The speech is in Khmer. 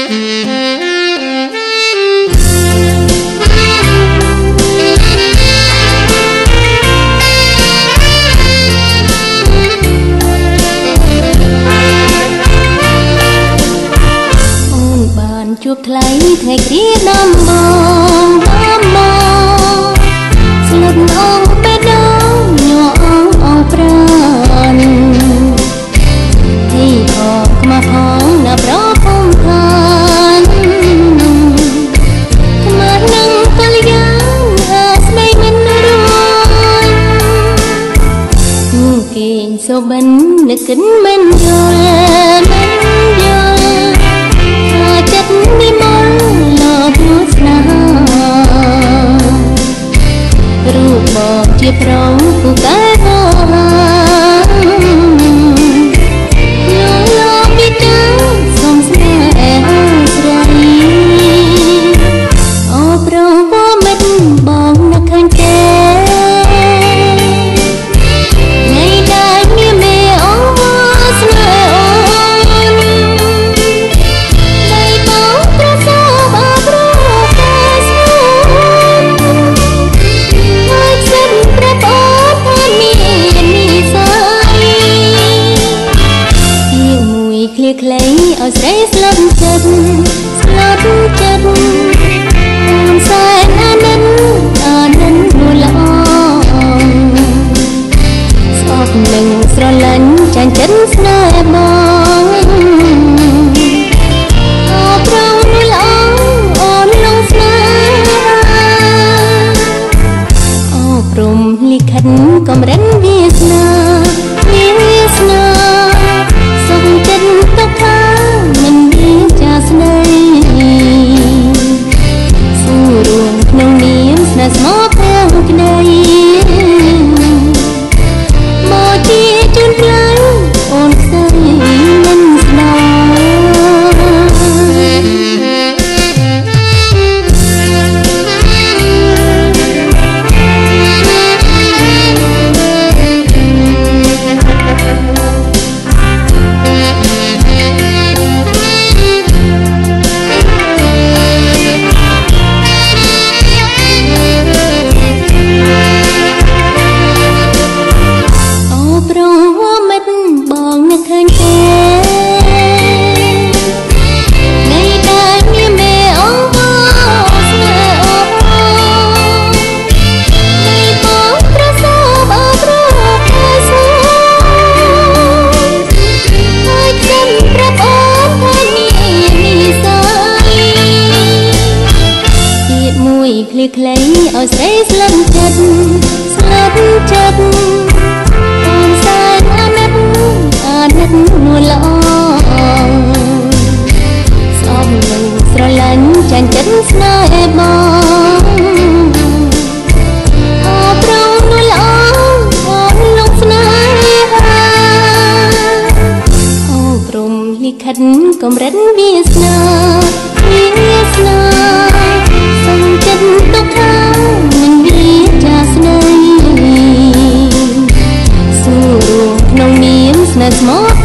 ជួបថ្លៃថ្ងៃគ្រាដំបងស្លុតអងពេដងញ័រអងប្រានទីអកមកផងណាប្រភពខានខ្មាស់នឹងកលយ៉ាងស្ដីមិនរួយគេងសូបិននឹកគិនមិនយល់និមលលបួស្នារូបមកជាប្រងពូកែហោយោឡោពីតាសំស្នេហ៍ស្រីអូប្រវមិត្តបងនឹកឃើញទេថ្ងៃដែលមានមេអូស្នេហ៍ខ្លីឲ្យស្រីស្លុតចិត្តអូនសែនអានិននួលល្អស្អប់នឹងស្រឡាញ់ចាញ់ចិត្តស្នេហ៍បងអូប្រងនួលល្អអូនលងស្នេហ៍អូព្រំលិខិតកំរិនវាសនាសុខចិត្តទុកថាមិនមានចាស្នេហ៍ស៊ូរួមក្នុងនាមស្នេហ៍ស្មោះខាងក្ដីមកជាជូនផ្លូវអូនស្រីមិនស្ដាយខ្លីឲ្យស្រីស្លុតចិត្តអូនសែនអាណិតនួលល្អស្អប់នឹងស្រឡាញ់ចាញ់ចិត្តស្នេហ៍បងអូប្រងនួលល្អអូនលងស្នេហ៍អូព្រំលិខិតកំរិតវាសនាសុំចិត្តទុកថាមិនមានចាស្នេហ៍ស៊ូរួមក្នុងនាមស្នេហ៍ស្មោះ